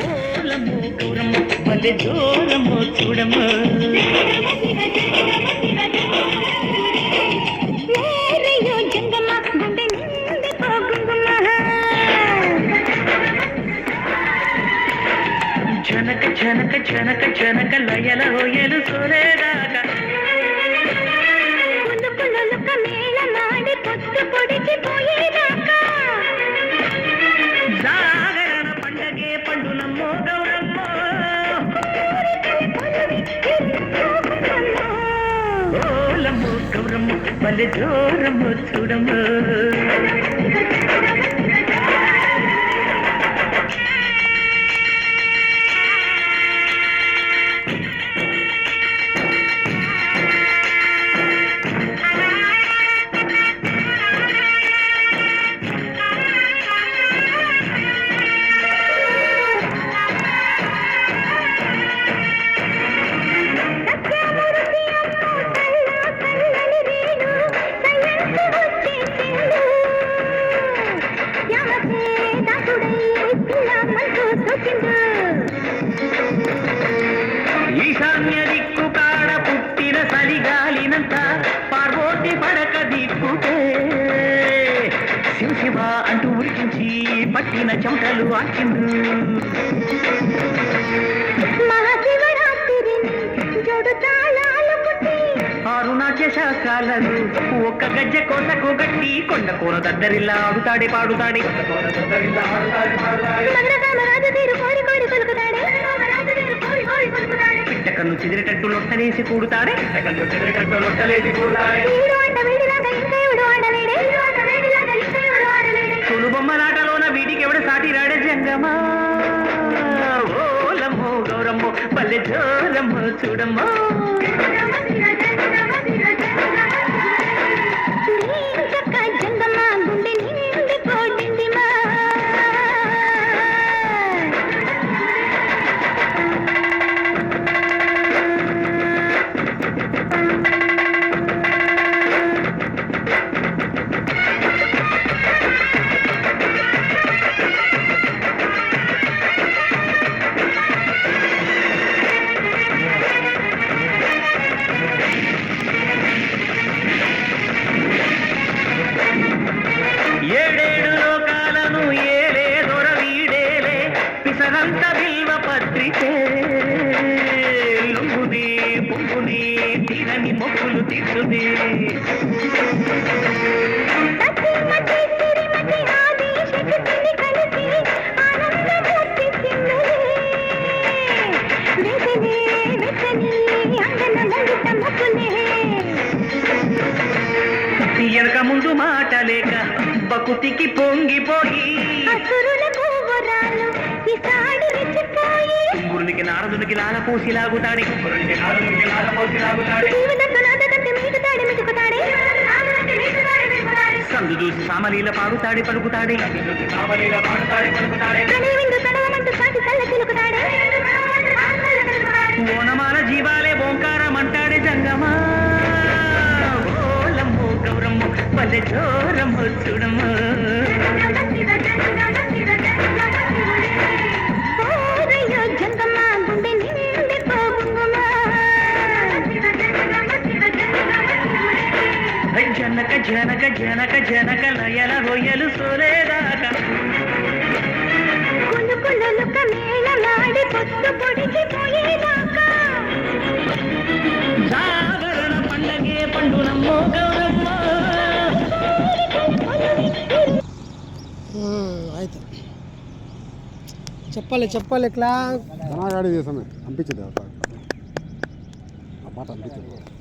ఓలము గౌరమ్మ భలే జోరము చూడమ్మ జనక జనక జనక జనక లయల హోయలు సోలేదాకా జాగరణ పండగే పండునమ్మో గౌరమ్మ ఓలము గౌరమ్మ భలే జోరము చూడమ్మ ఈశాన్య దిక్కు కాడ పుట్టిన సలిగాలినంత పార్వోటి పడక దిక్కుతే శివ శివ అంటూ ఉడికించి పట్టిన చెమటలు ఆచిండ్రు ఆరు నాట్య శాస్త్రాలను ఒక్క గజ్జె కోసకు గట్టి కొండ కోన దద్దరిల్లా ఆడుతాడే పాడుతాడే పిట్టకన్ను చెదిరేటట్టు లొట్టలేసి కూడుతాడే తులు బొమ్మలాటలోన వీడికి ఎవడు సాటి రాడే జంగమా ఓలమ్మో గౌరమ్మో పల్లె జోరమ్మో చూడమ్మో ఏడేడు లోకాలను ఏలే దొర వీడేలే పిసరంత బిల్వ పత్రికే లుంగుని పొంగుని తీరని మొక్కులు తీర్చుది ఎనక ముందు మాట లేక బకుతికి పొంగిపోయి గురునికి నారదునికి లాలపోసి లాగుతాడే సందు చూసి సామలీల పాడుతాడే పలుకుతాడే ఓనమాల జీవాలే ఓంకారం అంటాడే జంగమా ఓలమ్మో గౌరమ్మో పల్లె జోరమ్మో చూడమ్మో జనక జనక జనక జనక లయల హోయలు సోలేదాకా జాగరణ పండగే పండునమ్మో గౌరమ్మ ಆಯ್ತು చెప్పాలి ఎట్లా ధనాగాడి చేసామే పంపించదు ఆ పాట పంపించదు